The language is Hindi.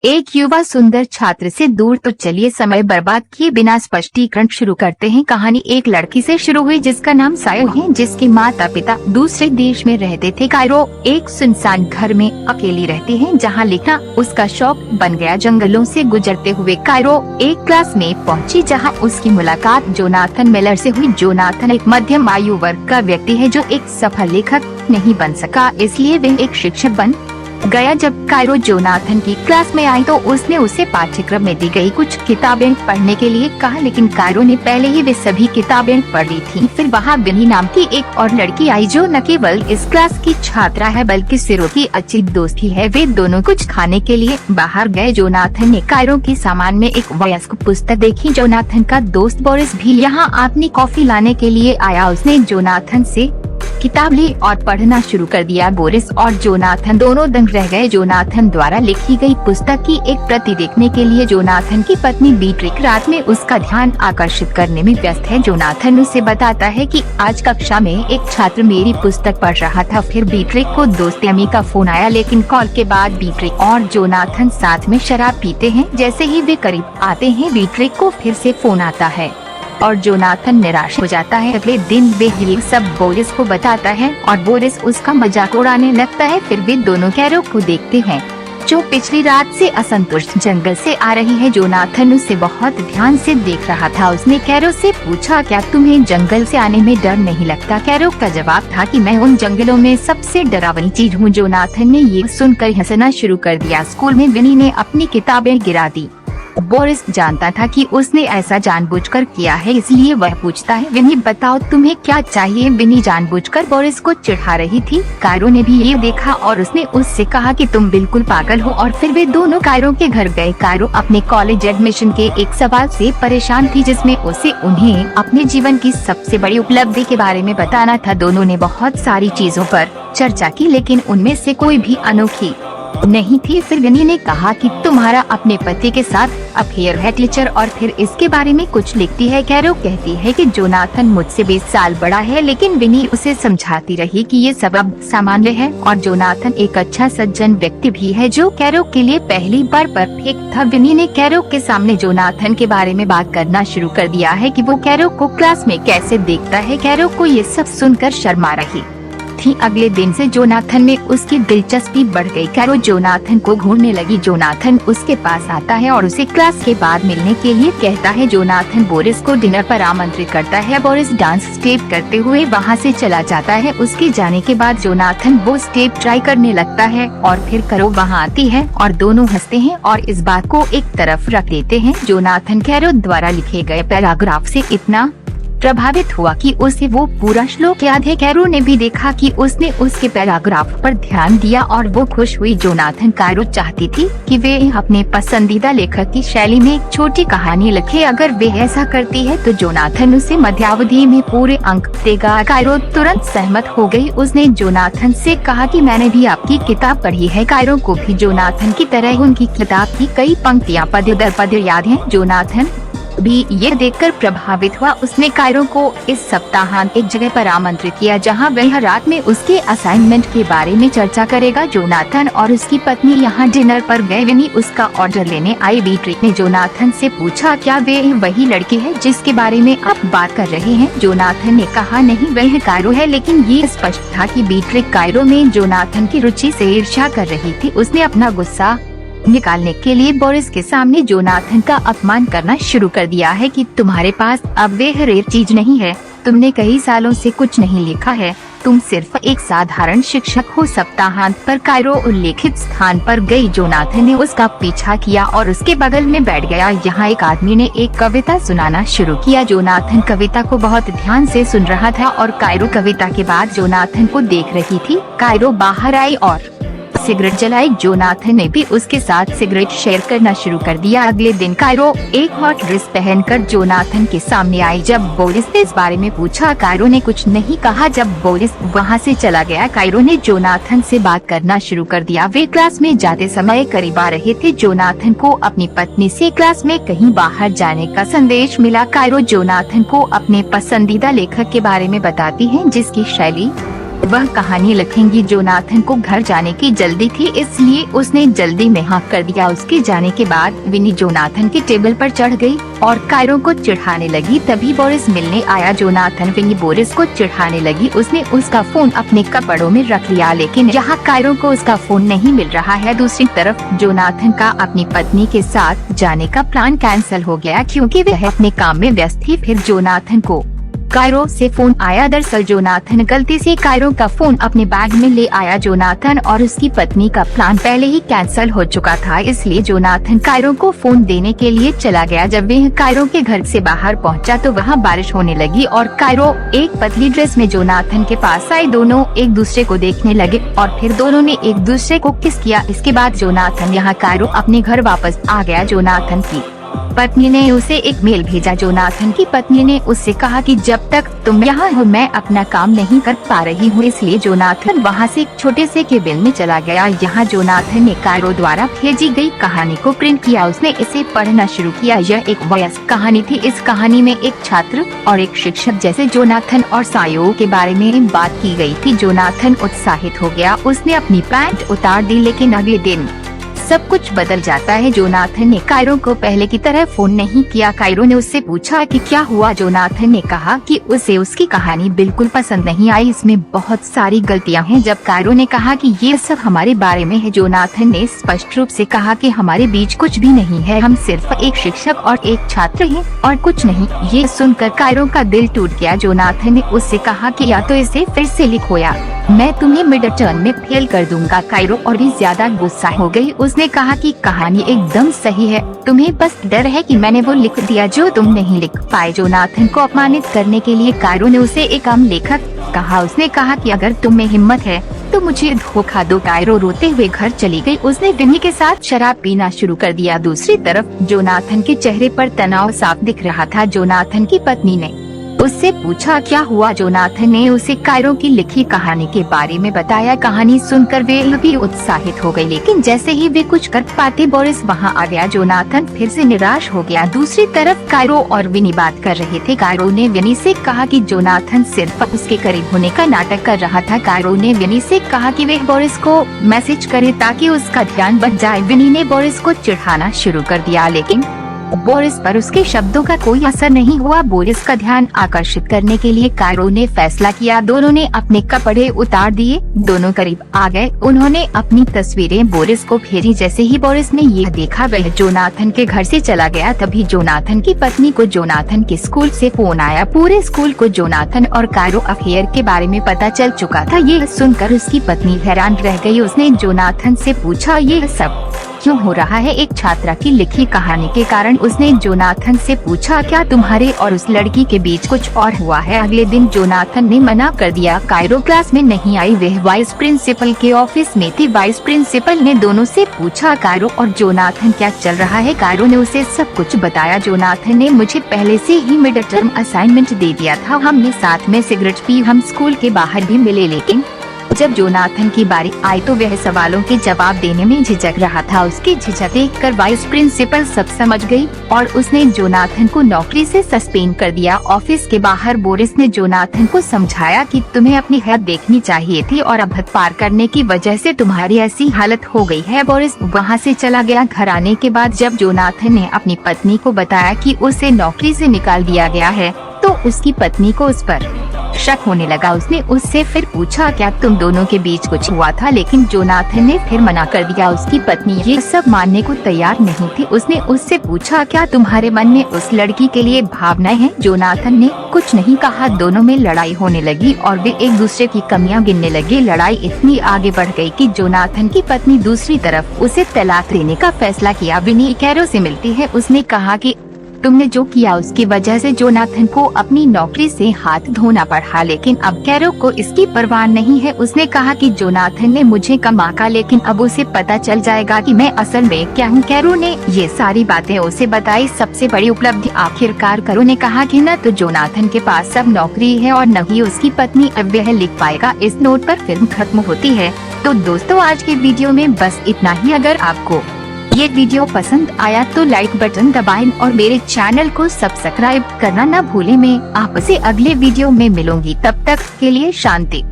एक युवा सुंदर छात्र से दूर। तो चलिए समय बर्बाद किए बिना स्पष्टीकरण शुरू करते हैं। कहानी एक लड़की से शुरू हुई जिसका नाम सायो है, जिसके माता पिता दूसरे देश में रहते थे। कायरो एक सुनसान घर में अकेली रहती है, जहां लिखना उसका शौक बन गया। जंगलों से गुजरते हुए कायरो एक क्लास में पहुंची, जहां उसकी मुलाकात जोनाथन मिलर से हुई। जोनाथन एक मध्यम आयु वर्ग का व्यक्ति है जो एक सफल लेखक नहीं बन सका, इसलिए वह एक शिक्षक बन गया। जब कायरो जोनाथन की क्लास में आई तो उसने उसे पाठ्यक्रम में दी गई कुछ किताबें पढ़ने के लिए कहा, लेकिन कायरो ने पहले ही वे सभी किताबें पढ़ ली थी। फिर वहाँ विनी नाम की एक और लड़की आई जो न केवल इस क्लास की छात्रा है बल्कि सिरो की अच्छी दोस्त भी है। वे दोनों कुछ खाने के लिए बाहर गए। जोनाथन ने कायरो के सामान में एक वयस्क पुस्तक देखी। जोनाथन का दोस्त बोरिस भी यहाँ अपनी कॉफी लाने के लिए आया। उसने जोनाथन से किताब ली और पढ़ना शुरू कर दिया। बोरिस और जोनाथन दोनों दंग रह गए। जोनाथन द्वारा लिखी गई पुस्तक की एक प्रति देखने के लिए जोनाथन की पत्नी बीट्रिक रात में उसका ध्यान आकर्षित करने में व्यस्त है। जोनाथन उसे बताता है कि आज कक्षा में एक छात्र मेरी पुस्तक पढ़ रहा था। फिर बीट्रिक को दोस्त एमी का फोन आया, लेकिन कॉल के बाद बीट्रिक और जोनाथन साथ में शराब पीते हैं। जैसे ही वे करीब आते हैं, बीट्रिक को फिर से फोन आता है और जोनाथन निराश हो जाता है। अगले दिन वे ये सब बोरिस को बताता है और बोरिस उसका मजाक उड़ाने लगता है। फिर वे दोनों कैरो को देखते हैं जो पिछली रात से असंतुष्ट जंगल से आ रही है। जोनाथन उसे बहुत ध्यान से देख रहा था। उसने कैरो से पूछा, क्या तुम्हें जंगल से आने में डर नहीं लगता? कैरो का जवाब था कि मैं उन जंगलों में सबसे डरावनी चीज हूँ। जोनाथन ने ये सुनकर हंसना शुरू कर दिया। स्कूल में विनी ने अपनी किताबें गिरा दी। बोरिस जानता था कि उसने ऐसा जानबूझकर किया है, इसलिए वह पूछता है, विनी बताओ तुम्हें क्या चाहिए? विनी जानबूझकर बोरिस को चिढ़ा रही थी। कायरो ने भी ये देखा और उसने उससे कहा कि तुम बिल्कुल पागल हो, और फिर वे दोनों कायरो के घर गए। कायरो अपने कॉलेज एडमिशन के एक सवाल से परेशान थी, जिसमें उसे उन्हें अपने जीवन की सबसे बड़ी उपलब्धि के बारे में बताना था। दोनों ने बहुत सारी चीजों पर चर्चा की, लेकिन उनमें से कोई भी अनोखी नहीं थी। फिर विनी ने कहा कि तुम्हारा अपने पति के साथ अफेयर है टीचर, और फिर इसके बारे में कुछ लिखती है। कैरो कहती है कि जोनाथन मुझसे 20 साल बड़ा है, लेकिन विनी उसे समझाती रही कि ये सब अब सामान्य है और जोनाथन एक अच्छा सज्जन व्यक्ति भी है, जो कैरो के लिए पहली बार परफेक्ट था। विनी ने कैरो के सामने जोनाथन के बारे में बात करना शुरू कर दिया है कि वो कैरो को क्लास में कैसे देखता है। कैरो को ये सब सुनकर शर्मा रही थी। अगले दिन से जोनाथन में उसकी दिलचस्पी बढ़ गई। कैरो जोनाथन को घूरने लगी। जोनाथन उसके पास आता है और उसे क्लास के बाद मिलने के लिए कहता है। जोनाथन बोरिस को डिनर पर आमंत्रित करता है। बोरिस डांस स्टेप करते हुए वहां से चला जाता है। उसके जाने के बाद जोनाथन वो स्टेप ट्राई करने लगता है और फिर कैरो वहां आती है और दोनों हंसते हैं और इस बात को एक तरफ रख देते हैं। जोनाथन कैरो द्वारा लिखे गए पैराग्राफ से इतना प्रभावित हुआ कि उसे वो पूरा श्लोक याद है। कैरो ने भी देखा कि उसने उसके पैराग्राफ पर ध्यान दिया और वो खुश हुई। जोनाथन कायरो चाहती थी कि वे अपने पसंदीदा लेखक की शैली में एक छोटी कहानी लिखे। अगर वे ऐसा करती है तो जोनाथन उसे मध्यावधि में पूरे अंक देगा। कायरो तुरंत सहमत हो गई। उसने जोनाथन से कहा कि मैंने भी आपकी किताब पढ़ी है। कायरो को भी जोनाथन की तरह उनकी किताब की कई पंक्तियाँ पद्य दर पद्य याद है। जोनाथन भी ये देखकर प्रभावित हुआ। उसने कायरो को इस सप्ताहांत एक जगह पर आमंत्रित किया, जहां वह रात में उसके असाइनमेंट के बारे में चर्चा करेगा। जोनाथन और उसकी पत्नी यहाँ डिनर पर गए। विनी उसका ऑर्डर लेने आई। बीट्रिक ने जोनाथन से पूछा, क्या वे वही लड़की है जिसके बारे में आप बात कर रहे हैं? जोनाथन ने कहा, नहीं, वह कायरो है। लेकिन ये स्पष्ट था कि बीट्रिक कायरो में जोनाथन की रुचि से ईर्ष्या कर रही थी। उसने अपना गुस्सा निकालने के लिए बोरिस के सामने जोनाथन का अपमान करना शुरू कर दिया है कि तुम्हारे पास अब वह रेयर चीज नहीं है, तुमने कई सालों से कुछ नहीं लिखा है, तुम सिर्फ एक साधारण शिक्षक हो। सप्ताहांत पर कायरो उल्लेखित स्थान पर गई। जोनाथन ने उसका पीछा किया और उसके बगल में बैठ गया। यहाँ एक आदमी ने एक कविता सुनाना शुरू किया। जोनाथन कविता को बहुत ध्यान से सुन रहा था और कायरो कविता के बाद जोनाथन को देख रही थी। कायरो बाहर आई और सिगरेट जलाई। जोनाथन ने भी उसके साथ सिगरेट शेयर करना शुरू कर दिया। अगले दिन कायरो एक हॉट ड्रेस पहनकर जोनाथन के सामने आई। जब बोरिस ने इस बारे में पूछा, कायरो ने कुछ नहीं कहा। जब बोरिस वहां से चला गया, कायरो ने जोनाथन से बात करना शुरू कर दिया। वे क्लास में जाते समय करीब आ रहे थे। जोनाथन को अपनी पत्नी से क्लास में कहीं बाहर जाने का संदेश मिला। कायरो जोनाथन को अपने पसंदीदा लेखक के बारे में बताती है, जिसकी शैली वह कहानी लिखेंगी। जोनाथन को घर जाने की जल्दी थी, इसलिए उसने जल्दी में हाँ कर दिया। उसके जाने के बाद विनी जोनाथन के टेबल पर चढ़ गई और कायरो को चिढ़ाने लगी। तभी बोरिस मिलने आया। जोनाथन विनी बोरिस को चिढ़ाने लगी। उसने उसका फोन अपने कपड़ों में रख लिया, लेकिन यहाँ कायरो को उसका फोन नहीं मिल रहा है। दूसरी तरफ जोनाथन का अपनी पत्नी के साथ जाने का प्लान कैंसिल हो गया क्योंकि वह अपने काम में व्यस्त थी। फिर जोनाथन को कायरो से फोन आया। दरअसल जोनाथन गलती से कायरो का फोन अपने बैग में ले आया। जोनाथन और उसकी पत्नी का प्लान पहले ही कैंसिल हो चुका था, इसलिए जोनाथन कायरो को फोन देने के लिए चला गया। जब वह कायरो के घर से बाहर पहुंचा तो वहां बारिश होने लगी और कायरो एक पतली ड्रेस में जोनाथन के पास आई। दोनों एक दूसरे को देखने लगे और फिर दोनों ने एक दूसरे को किस किया। इसके बाद जोनाथन यहाँ कायरो अपने घर वापस आ गया। जोनाथन की पत्नी ने उसे एक मेल भेजा। जोनाथन की पत्नी ने उससे कहा कि जब तक तुम यहाँ हो मैं अपना काम नहीं कर पा रही हूँ, इसलिए जोनाथन वहाँ से एक छोटे से केबिन में चला गया। यहाँ जोनाथन ने कायरो द्वारा भेजी गई कहानी को प्रिंट किया। उसने इसे पढ़ना शुरू किया। यह एक वयस्क कहानी थी। इस कहानी में एक छात्र और एक शिक्षक जैसे जोनाथन और सायो के बारे में बात की गई थी। जोनाथन उत्साहित हो गया। उसने अपनी पैंट उतार दी, लेकिन अगले दिन सब कुछ बदल जाता है। जोनाथन ने कायरो को पहले की तरह फोन नहीं किया। कायरो ने उससे पूछा कि क्या हुआ। जोनाथन ने कहा कि उसे उसकी कहानी बिल्कुल पसंद नहीं आई, इसमें बहुत सारी गलतियां हैं। जब कायरो ने कहा कि ये सब हमारे बारे में है, जोनाथन ने स्पष्ट रूप से कहा कि हमारे बीच कुछ भी नहीं है, हम सिर्फ एक शिक्षक और एक छात्र हैं और कुछ नहीं। ये सुनकर कायरो का दिल टूट गया। जोनाथन ने उससे कहा कि या तो इसे फिर से लिखो या मैं तुम्हें मिड टर्म में फेल कर दूंगा। कायरो और भी ज्यादा गुस्सा हो गई। उसने कहा कि कहानी एकदम सही है, तुम्हें बस डर है कि मैंने वो लिख दिया जो तुम नहीं लिख पाए। जोनाथन को अपमानित करने के लिए कायरो ने उसे एक आम लेखक कहा। उसने कहा कि अगर तुम में हिम्मत है तो मुझे धोखा दो। कायरो रोते हुए घर चली गई। उसने विनी के साथ शराब पीना शुरू कर दिया। दूसरी तरफ जोनाथन के चेहरे पर तनाव साफ दिख रहा था। जोनाथन की पत्नी ने उससे पूछा क्या हुआ। जोनाथन ने उसे कायरो की लिखी कहानी के बारे में बताया। कहानी सुनकर वे भी उत्साहित हो गई, लेकिन जैसे ही वे कुछ कर पाते बोरिस वहां आ गया। जोनाथन फिर से निराश हो गया। दूसरी तरफ कायरो और विनी बात कर रहे थे। कायरो ने विनी से कहा कि जोनाथन सिर्फ उसके करीब होने का नाटक कर रहा था। कायरो ने विनी से कहा कि वह बोरिस को मैसेज करे ताकि उसका ध्यान बच जाए। विनी ने बोरिस को चिढ़ाना शुरू कर दिया, लेकिन बोरिस पर उसके शब्दों का कोई असर नहीं हुआ। बोरिस का ध्यान आकर्षित करने के लिए कायरो ने फैसला किया। दोनों ने अपने कपड़े उतार दिए। दोनों करीब आ गए। उन्होंने अपनी तस्वीरें बोरिस को भेजी। जैसे ही बोरिस ने यह देखा वह जोनाथन के घर से चला गया। तभी जोनाथन की पत्नी को जोनाथन के स्कूल से फोन आया। पूरे स्कूल को जोनाथन और कायरो अफेयर के बारे में पता चल चुका था। ये सुनकर उसकी पत्नी हैरान रह गई। उसने जोनाथन से पूछा ये सब क्यों हो रहा है। एक छात्रा की लिखी कहानी के कारण उसने जोनाथन से पूछा क्या तुम्हारे और उस लड़की के बीच कुछ और हुआ है। अगले दिन जोनाथन ने मना कर दिया। कायरो क्लास में नहीं आई। वह वाइस प्रिंसिपल के ऑफिस में थी। वाइस प्रिंसिपल ने दोनों से पूछा कायरो और जोनाथन क्या चल रहा है। कायरो ने उसे सब कुछ बताया। जोनाथन ने मुझे पहले से ही मिड टर्म असाइनमेंट दे दिया था। हमने साथ में सिगरेट पी, हम स्कूल के बाहर भी मिले, लेकिन जब जोनाथन की बारी आई तो वह सवालों के जवाब देने में झिझक रहा था। उसकी झिझक देखकर वाइस प्रिंसिपल सब समझ गई और उसने जोनाथन को नौकरी से सस्पेंड कर दिया। ऑफिस के बाहर बोरिस ने जोनाथन को समझाया कि तुम्हें अपनी हद देखनी चाहिए थी और अब हद पार करने की वजह से तुम्हारी ऐसी हालत हो गई है। बोरिस वहाँ से चला गया। घर आने के बाद जब जोनाथन ने अपनी पत्नी को बताया कि उसे नौकरी से निकाल दिया गया है तो उसकी पत्नी को उस पर शक होने लगा। उसने उससे फिर पूछा क्या तुम दोनों के बीच कुछ हुआ था, लेकिन जोनाथन ने फिर मना कर दिया। उसकी पत्नी ये सब मानने को तैयार नहीं थी। उसने उससे पूछा क्या तुम्हारे मन में उस लड़की के लिए भावनाएं हैं। जोनाथन ने कुछ नहीं कहा। दोनों में लड़ाई होने लगी और वे एक दूसरे की कमियां गिनने लगे। लड़ाई इतनी आगे बढ़ गई कि जोनाथन की पत्नी दूसरी तरफ उसे तलाक देने का फैसला किया। विनी कायरो से मिलती है। उसने कहा कि तुमने जो किया उसकी वजह से जोनाथन को अपनी नौकरी से हाथ धोना पड़ा, लेकिन अब कायरो को इसकी परवाह नहीं है। उसने कहा कि जोनाथन ने मुझे कमाका, लेकिन अब उसे पता चल जाएगा कि मैं असल में क्या हूँ। कायरो ने ये सारी बातें उसे बताई। सबसे बड़ी उपलब्धि आखिरकार कायरो ने कहा कि न तो जोनाथन के पास अब नौकरी है और न ही उसकी पत्नी अब वह लिख पाएगा। इस नोट पर फिल्म खत्म होती है। तो दोस्तों आज के वीडियो में बस इतना ही। अगर आपको ये वीडियो पसंद आया तो लाइक बटन दबाएं और मेरे चैनल को सब्सक्राइब करना न भूलें। मैं आपसे अगले वीडियो में मिलूंगी। तब तक के लिए शांति।